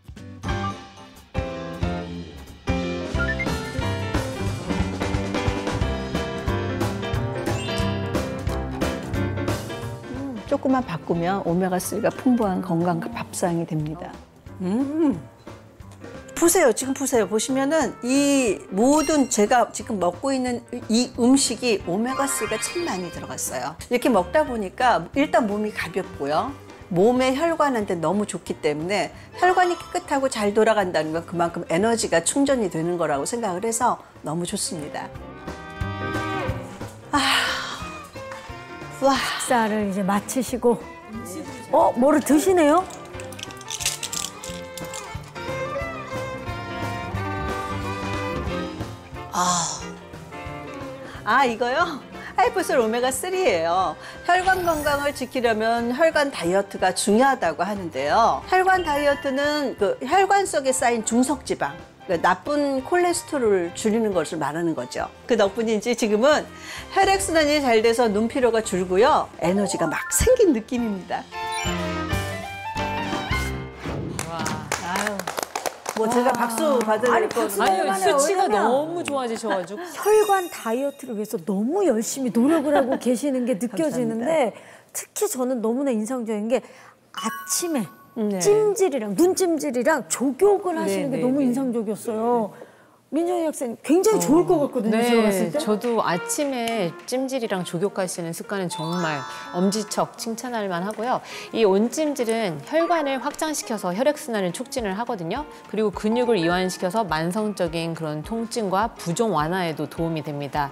조금만 바꾸면 오메가3가 풍부한 건강 밥상이 됩니다. 보세요. 지금 보세요. 보시면은 이 모든 제가 지금 먹고 있는 이 음식이 오메가3가 참 많이 들어갔어요. 이렇게 먹다 보니까 일단 몸이 가볍고요. 몸의 혈관한테 너무 좋기 때문에 혈관이 깨끗하고 잘 돌아간다는 건 그만큼 에너지가 충전이 되는 거라고 생각을 해서 너무 좋습니다. 와. 식사를 이제 마치시고 뭐를 드시네요? 이거요? 하이포솔 오메가3예요. 혈관 건강을 지키려면 혈관 다이어트가 중요하다고 하는데요. 혈관 다이어트는 그 혈관 속에 쌓인 중성지방, 나쁜 콜레스테롤을 줄이는 것을 말하는 거죠. 그 덕분인지 지금은 혈액순환이 잘 돼서 눈피로가 줄고요. 에너지가 막 생긴 느낌입니다. 뭐 제가 박수 받을 거 아니요, 수치가 너무 좋아지셔가지고. 혈관 다이어트를 위해서 너무 열심히 노력을 하고 계시는 게 느껴지는데 특히 저는 너무나 인상적인 게 아침에 찜질이랑 눈찜질이랑 족욕을 하시는 게 너무 인상적이었어요. 민정희 학생 굉장히 좋을 것 같거든요. 제가 봤을 때. 저도 아침에 찜질이랑 족욕하시는 습관은 정말 엄지척 칭찬할 만하고요. 이 온찜질은 혈관을 확장시켜서 혈액순환을 촉진을 하거든요. 그리고 근육을 이완시켜서 만성적인 그런 통증과 부종 완화에도 도움이 됩니다.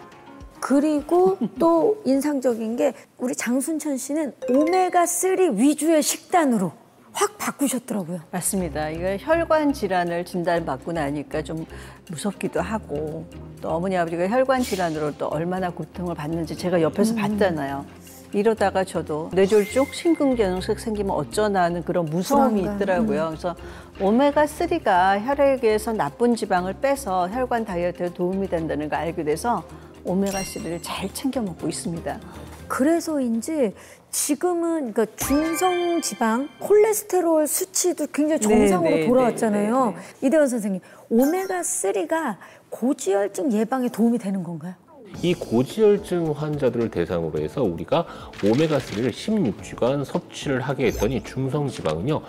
그리고 또 인상적인 게 우리 장순천 씨는 오메가3 위주의 식단으로 확 바꾸셨더라고요. 맞습니다. 이거 혈관 질환을 진단받고 나니까 좀 무섭기도 하고 또 어머니 아버지가 혈관 질환으로 또 얼마나 고통을 받는지 제가 옆에서 봤잖아요. 이러다가 저도 뇌졸중, 심근경색 생기면 어쩌나 하는 그런 무서움이 있더라고요. 그래서 오메가3가 혈액에서 나쁜 지방을 빼서 혈관 다이어트에 도움이 된다는 걸 알게 돼서 오메가3를 잘 챙겨 먹고 있습니다. 그래서인지 지금은 그러니까 중성 지방, 콜레스테롤 수치도 굉장히 정상으로 돌아왔잖아요. 이대원 선생님, 오메가3가 고지혈증 예방에 도움이 되는 건가요? 이 고지혈증 환자들을 대상으로 해서 우리가 오메가3를 16주간 섭취를 하게 했더니 중성지방은요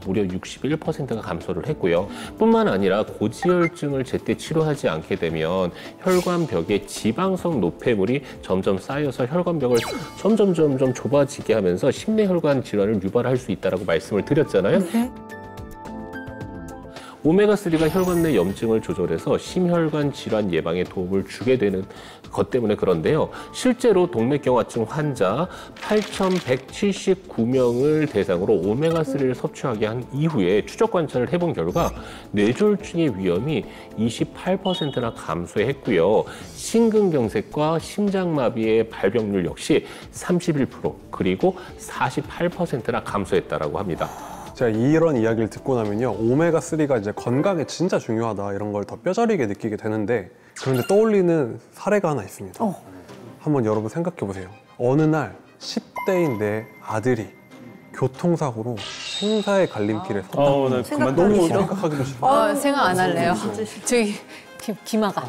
무려 61%가 감소를 했고요. 뿐만 아니라 고지혈증을 제때 치료하지 않게 되면 혈관벽에 지방성 노폐물이 점점 쌓여서 혈관벽을 점점 좁아지게 하면서 심내혈관 질환을 유발할 수 있다고 말씀을 드렸잖아요. 오메가3가 혈관 내 염증을 조절해서 심혈관 질환 예방에 도움을 주게 되는 것 때문에 그런데요. 실제로 동맥경화증 환자 8,179명을 대상으로 오메가3를 섭취하게 한 이후에 추적 관찰을 해본 결과 뇌졸중의 위험이 28%나 감소했고요. 심근경색과 심장마비의 발병률 역시 31% 그리고 48%나 감소했다라고 합니다. 제가 이런 이야기를 듣고 나면요, 오메가3가 이제 건강에 진짜 중요하다 이런 걸 더 뼈저리게 느끼게 되는데, 그런데 떠올리는 사례가 하나 있습니다. 한번 여러분 생각해 보세요. 어느 날 10대인 내 아들이 교통사고로 생사의 갈림길에 섰다. 나 그만 너무 너무 생각하기도 싫어. 생각 안 할래요. 저기 기마가.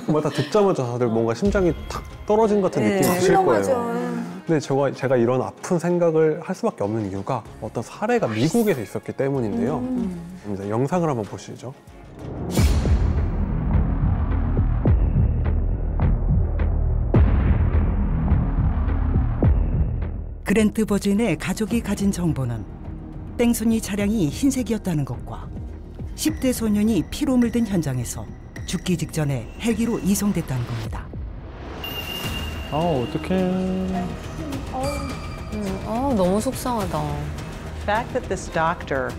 정말 다 듣자마자 다들 뭔가 심장이 탁 떨어진 것 같은 느낌이 드실 거예요. 근데 제가 이런 아픈 생각을 할 수밖에 없는 이유가 어떤 사례가 미국에서 있었기 때문인데요. 영상을 한번 보시죠. 그랜트 버진의 가족이 가진 정보는 땡손이 차량이 흰색이었다는 것과 10대 소년이 피로 물든 현장에서 죽기 직전에 헬기로 이송됐다는 겁니다. 어떡해. 너무 속상하다. The fact that this doctor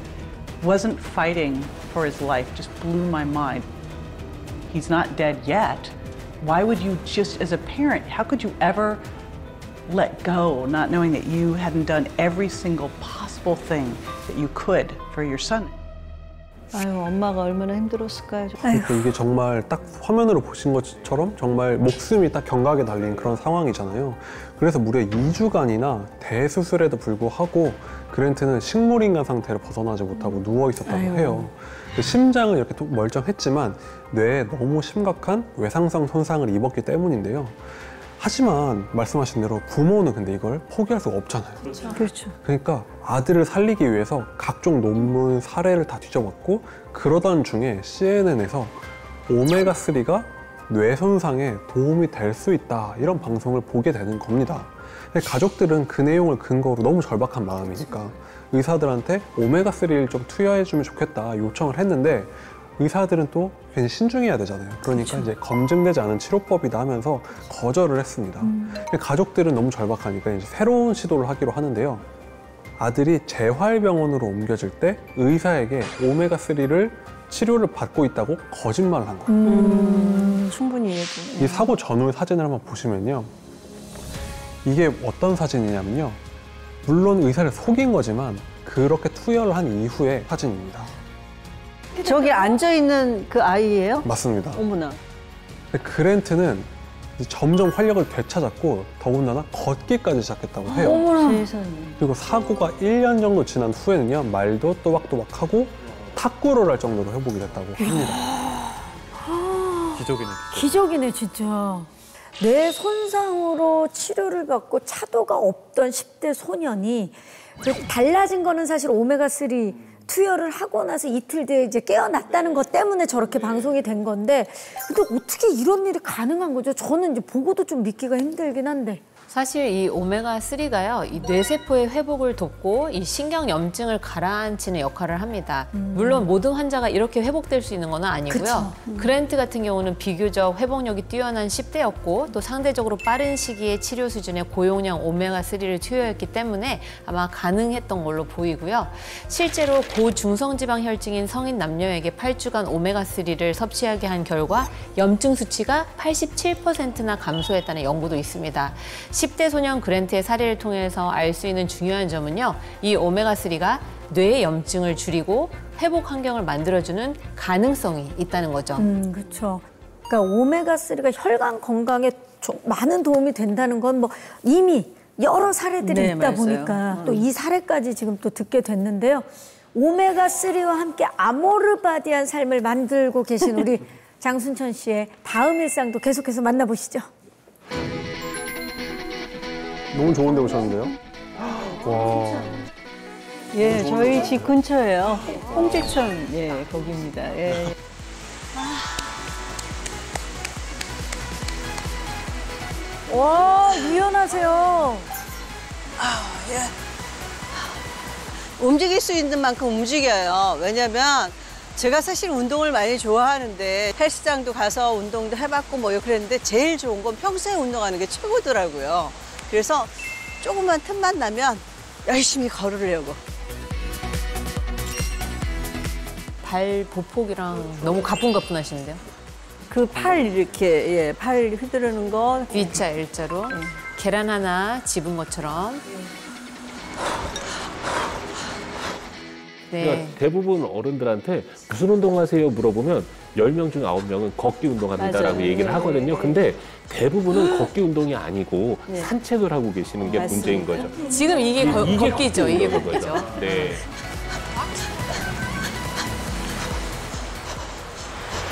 wasn't fighting for his life just blew my mind. He's not dead yet. Why would you just, as a parent, how could you ever let go, not knowing that you hadn't done every single possible thing that you could for your son? 아유, 엄마가 얼마나 힘들었을까요? 그러니까 이게 정말 딱 화면으로 보신 것처럼 정말 목숨이 딱 경각에 달린 그런 상황이잖아요. 그래서 무려 2주간이나 대수술에도 불구하고 그랜트는 식물인간 상태로 벗어나지 못하고 누워 있었다고 해요. 심장은 이렇게 또 멀쩡했지만 뇌에 너무 심각한 외상성 손상을 입었기 때문인데요. 하지만 말씀하신 대로 부모는 근데 이걸 포기할 수가 없잖아요. 그렇죠. 그러니까 아들을 살리기 위해서 각종 논문 사례를 다 뒤져봤고 그러던 중에 CNN에서 오메가3가 뇌 손상에 도움이 될 수 있다 이런 방송을 보게 되는 겁니다. 근데 가족들은 그 내용을 근거로 너무 절박한 마음이니까 의사들한테 오메가3를 좀 투여해주면 좋겠다 요청을 했는데 의사들은 또 괜히 신중해야 되잖아요. 그러니까 이제 검증되지 않은 치료법이다 하면서 거절을 했습니다. 가족들은 너무 절박하니까 이제 새로운 시도를 하기로 하는데요. 아들이 재활병원으로 옮겨질 때 의사에게 오메가3를 치료를 받고 있다고 거짓말을 한 거예요. 충분히 이해돼. 이 사고 전후 사진을 한번 보시면요. 이게 어떤 사진이냐면요. 물론 의사를 속인 거지만 그렇게 투여를 한 이후의 사진입니다. 저기 앉아있는 그 아이예요? 맞습니다. 어머나. 근데 그랜트는 점점 활력을 되찾았고 더군다나 걷기까지 시작했다고 해요. 세상에. 그리고 사고가 1년 정도 지난 후에는요. 말도 또박또박하고 탁구를 할 정도로 회복이 됐다고 합니다. 기적이네. 기적이네 진짜. 뇌 손상으로 치료를 받고 차도가 없던 10대 소년이 달라진 거는 사실 오메가3 투여를 하고 나서 이틀 뒤에 이제 깨어났다는 것 때문에 저렇게 방송이 된 건데 근데 어떻게 이런 일이 가능한 거죠? 저는 이제 보고도 좀 믿기가 힘들긴 한데. 사실 이 오메가3가요, 이 뇌세포의 회복을 돕고 이 신경염증을 가라앉히는 역할을 합니다. 물론 모든 환자가 이렇게 회복될 수 있는 건 아니고요. 그랜트 같은 경우는 비교적 회복력이 뛰어난 10대였고 또 상대적으로 빠른 시기에 치료 수준의 고용량 오메가3를 투여했기 때문에 아마 가능했던 걸로 보이고요. 실제로 고중성지방 혈증인 성인 남녀에게 8주간 오메가3를 섭취하게 한 결과 염증 수치가 87%나 감소했다는 연구도 있습니다. 10대 소년 그랜트의 사례를 통해서 알 수 있는 중요한 점은요. 이 오메가3가 뇌의 염증을 줄이고 회복 환경을 만들어주는 가능성이 있다는 거죠. 그렇죠. 그러니까 오메가3가 혈관 건강에 많은 도움이 된다는 건 뭐 이미 여러 사례들이 네, 있다 맞아요. 보니까 또 이 사례까지 지금 또 듣게 됐는데요. 오메가3와 함께 아모르바디한 삶을 만들고 계신 우리 장순천 씨의 다음 일상도 계속해서 만나보시죠. 너무 좋은 데 오셨는데요? 와. 예, 저희 집 근처예요. 홍지천, 예, 거기입니다. 예. 와, 유연하세요. 움직일 수 있는 만큼 움직여요. 왜냐면 제가 사실 운동을 많이 좋아하는데 헬스장도 가서 운동도 해봤고 뭐 그랬는데 제일 좋은 건 평소에 운동하는 게 최고더라고요. 그래서 조금만 틈만 나면 열심히 걸으려고. 발 보폭이랑 너무 가뿐가뿐하시는데요. 그 팔 이렇게, 예, 팔 휘두르는 거. V자, L자로 계란 하나 집은 것처럼. 네. 그러니까 대부분 어른들한테 무슨 운동하세요 물어보면 10명 중 9명은 걷기 운동합니다라고 맞아요. 얘기를 하거든요. 근데 대부분은 걷기 운동이 아니고 산책을 하고 계시는 게 맞습니다. 문제인 거죠. 지금 이게 걷기죠. 이게 운동인 걷기죠. 거죠. 네.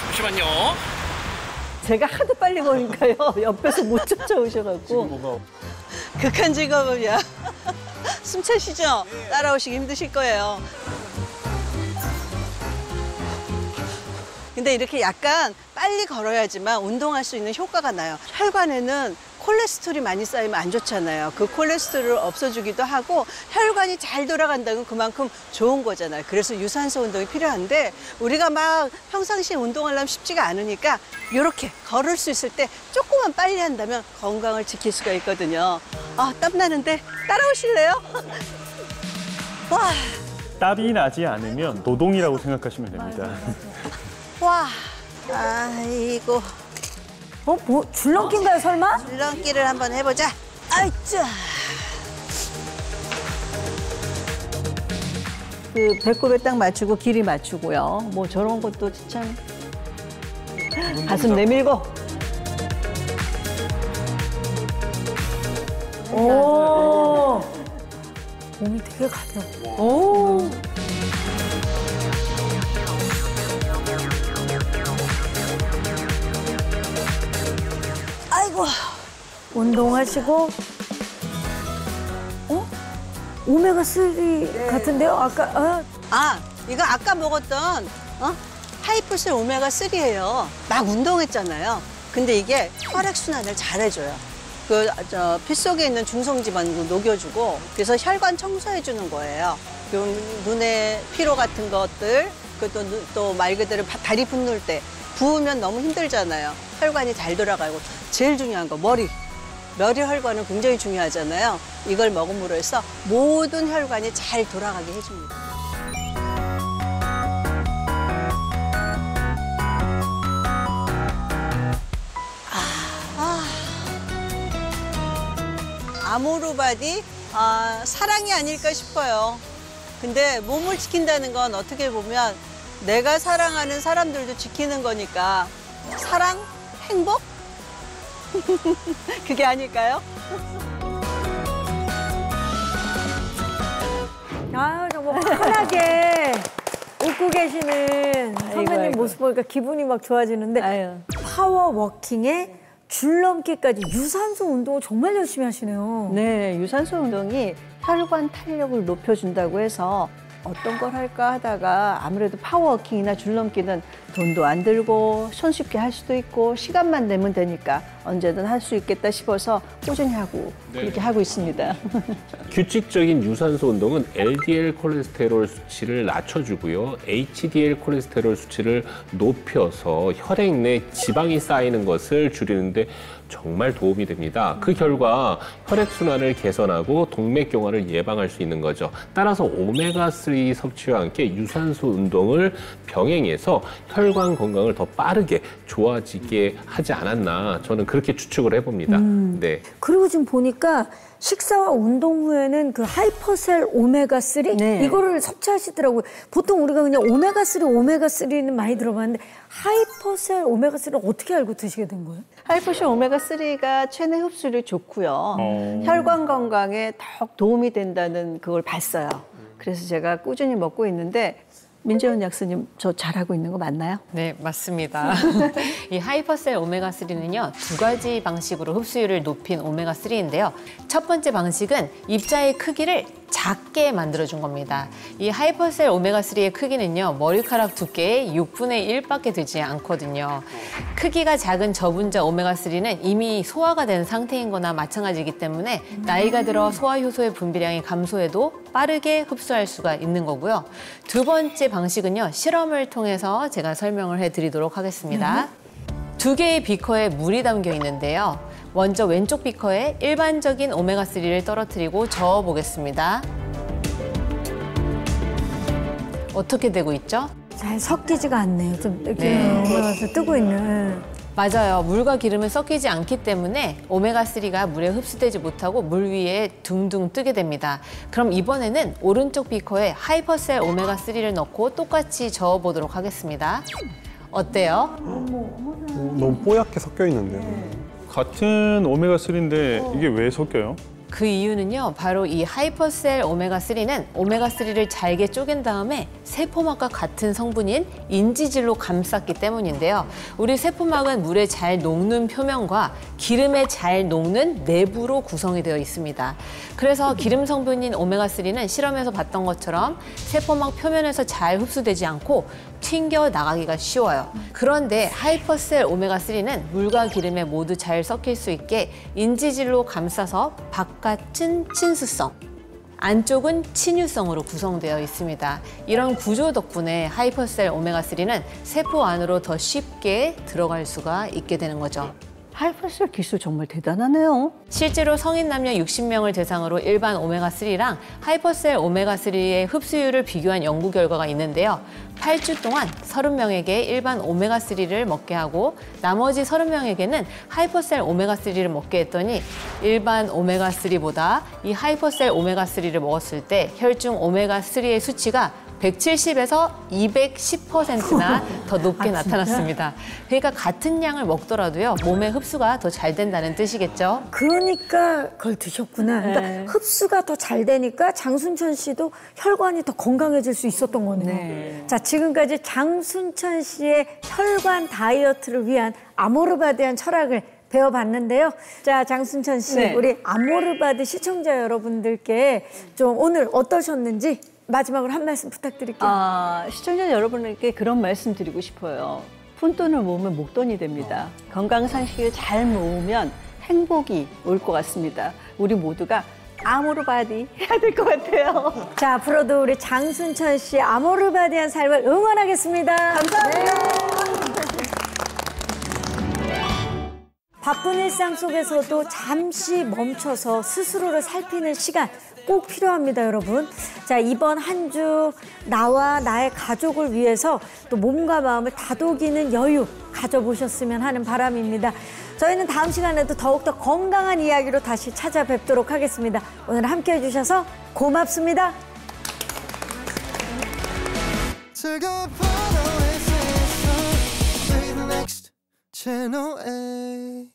잠시만요. 제가 하도 빨리 보니까요. 옆에서 못 쫓아오셔갖고. 극한 직업이야. 숨차시죠? 따라오시기 힘드실 거예요. 근데 이렇게 약간 빨리 걸어야지만 운동할 수 있는 효과가 나요. 혈관에는 콜레스테롤이 많이 쌓이면 안 좋잖아요. 그 콜레스테롤을 없애주기도 하고 혈관이 잘 돌아간다는 그만큼 좋은 거잖아요. 그래서 유산소 운동이 필요한데 우리가 막 평상시에 운동하려면 쉽지가 않으니까 이렇게 걸을 수 있을 때 조금만 빨리 한다면 건강을 지킬 수가 있거든요. 아, 땀나는데 따라오실래요? 와, 땀이 나지 않으면 노동이라고 생각하시면 됩니다. 와, 아이고. 뭐 줄넘기인가요 설마? 줄넘기를 한번 해보자. 아이짜. 그 배꼽에 딱 맞추고 길이 맞추고요. 뭐 저런 것도 참. 가슴 내밀고. 오. 몸이 되게 가벼워. 오. 아이고. 운동하시고 오메가3 같은데요? 아까 이거 아까 먹었던 하이퍼셀 오메가3예요. 막 운동했잖아요. 근데 이게 혈액순환을 잘해줘요. 피 속에 있는 중성지방도 녹여주고 그래서 혈관 청소해주는 거예요. 눈에 피로 같은 것들, 또 말 그대로 다리 붓는 때 부으면 너무 힘들잖아요. 혈관이 잘 돌아가고 제일 중요한 거 머리 혈관은 굉장히 중요하잖아요. 이걸 먹음으로 해서 모든 혈관이 잘 돌아가게 해줍니다. 아모르바디 사랑이 아닐까 싶어요. 근데 몸을 지킨다는 건 어떻게 보면 내가 사랑하는 사람들도 지키는 거니까 사랑? 행복? 그게 아닐까요? 정말 환하게 웃고 계시는 선배님 아이고. 모습 보니까 기분이 막 좋아지는데 파워워킹에 줄넘기까지 유산소 운동을 정말 열심히 하시네요. 네, 유산소 운동이 혈관 탄력을 높여준다고 해서 어떤 걸 할까 하다가 아무래도 파워워킹이나 줄넘기는 돈도 안 들고 손쉽게 할 수도 있고 시간만 내면 되니까 언제든 할 수 있겠다 싶어서 꾸준히 하고 그렇게 하고 있습니다. 규칙적인 유산소 운동은 LDL 콜레스테롤 수치를 낮춰주고요. HDL 콜레스테롤 수치를 높여서 혈액 내 지방이 쌓이는 것을 줄이는데 정말 도움이 됩니다. 그 결과 혈액순환을 개선하고 동맥경화를 예방할 수 있는 거죠. 따라서 오메가3 섭취와 함께 유산소 운동을 병행해서 혈관 건강을 더 빠르게 좋아지게 하지 않았나 저는 그렇게 추측을 해봅니다. 네. 그리고 지금 보니까 식사와 운동 후에는 그 하이퍼셀 오메가3 네. 이거를 섭취하시더라고요. 보통 우리가 그냥 오메가3는 많이 들어봤는데 하이퍼셀 오메가3를 어떻게 알고 드시게 된 거예요? 하이퍼셀 오메가3가 체내 흡수율이 좋고요. 혈관 건강에 더욱 도움이 된다는 그걸 봤어요. 그래서 제가 꾸준히 먹고 있는데 민재원 약수님 저 잘하고 있는 거 맞나요? 네, 맞습니다. 이 하이퍼셀 오메가3는요, 2가지 방식으로 흡수율을 높인 오메가3인데요. 첫 번째 방식은 입자의 크기를 작게 만들어준 겁니다. 이 하이퍼셀 오메가3의 크기는요, 머리카락 두께의 6분의 1밖에 되지 않거든요. 크기가 작은 저분자 오메가3는 이미 소화가 된 상태인 거나 마찬가지이기 때문에 나이가 들어 소화 효소의 분비량이 감소해도 빠르게 흡수할 수가 있는 거고요. 두 번째 방식은요, 실험을 통해서 제가 설명을 해드리도록 하겠습니다. 2개의 비커에 물이 담겨 있는데요. 먼저 왼쪽 비커에 일반적인 오메가3를 떨어뜨리고 저어보겠습니다. 어떻게 되고 있죠? 잘 섞이지가 않네요. 좀 이렇게 올라가서 뜨고 있는. 맞아요. 물과 기름은 섞이지 않기 때문에 오메가3가 물에 흡수되지 못하고 물 위에 둥둥 뜨게 됩니다. 그럼 이번에는 오른쪽 비커에 하이퍼셀 오메가3를 넣고 똑같이 저어보도록 하겠습니다. 어때요? 너무 뽀얗게 섞여 있는데요. 같은 오메가3인데 이게 왜 섞여요? 그 이유는요, 바로 이 하이퍼셀 오메가3는 오메가3를 잘게 쪼갠 다음에 세포막과 같은 성분인 인지질로 감쌌기 때문인데요. 우리 세포막은 물에 잘 녹는 표면과 기름에 잘 녹는 내부로 구성이 되어 있습니다. 그래서 기름 성분인 오메가3는 실험에서 봤던 것처럼 세포막 표면에서 잘 흡수되지 않고 튕겨 나가기가 쉬워요. 그런데 하이퍼셀 오메가3는 물과 기름에 모두 잘 섞일 수 있게 인지질로 감싸서 바깥은 친수성, 안쪽은 친유성으로 구성되어 있습니다. 이런 구조 덕분에 하이퍼셀 오메가3는 세포 안으로 더 쉽게 들어갈 수가 있게 되는 거죠. 하이퍼셀 기술 정말 대단하네요. 실제로 성인 남녀 60명을 대상으로 일반 오메가3랑 하이퍼셀 오메가3의 흡수율을 비교한 연구 결과가 있는데요. 8주 동안 30명에게 일반 오메가3를 먹게 하고 나머지 30명에게는 하이퍼셀 오메가3를 먹게 했더니 일반 오메가3보다 이 하이퍼셀 오메가3를 먹었을 때 혈중 오메가3의 수치가 170에서 210%나 더 높게 나타났습니다. 그러니까 같은 양을 먹더라도요, 몸의 흡수가 더 잘 된다는 뜻이겠죠? 그러니까 그걸 드셨구나. 그러니까 흡수가 더 잘 되니까 장순천 씨도 혈관이 더 건강해질 수 있었던 거네요. 자, 지금까지 장순천 씨의 혈관 다이어트를 위한 아모르바디안 철학을 배워봤는데요. 자, 장순천 씨, 네. 우리 아모르바드 시청자 여러분들께 좀 오늘 어떠셨는지 마지막으로 한 말씀 부탁드릴게요. 시청자 여러분에게 그런 말씀 드리고 싶어요. 푼돈을 모으면 목돈이 됩니다. 건강상식을 잘 모으면 행복이 올 것 같습니다. 우리 모두가 아모르바디 해야 될 것 같아요. 자, 앞으로도 우리 장순천 씨 아모르바디한 삶을 응원하겠습니다. 감사합니다. 바쁜 일상 속에서도 잠시 멈춰서 스스로를 살피는 시간 꼭 필요합니다, 여러분. 자, 이번 한 주 나와 나의 가족을 위해서 또 몸과 마음을 다독이는 여유 가져보셨으면 하는 바람입니다. 저희는 다음 시간에도 더욱더 건강한 이야기로 다시 찾아뵙도록 하겠습니다. 오늘 함께해 주셔서 고맙습니다. Channel A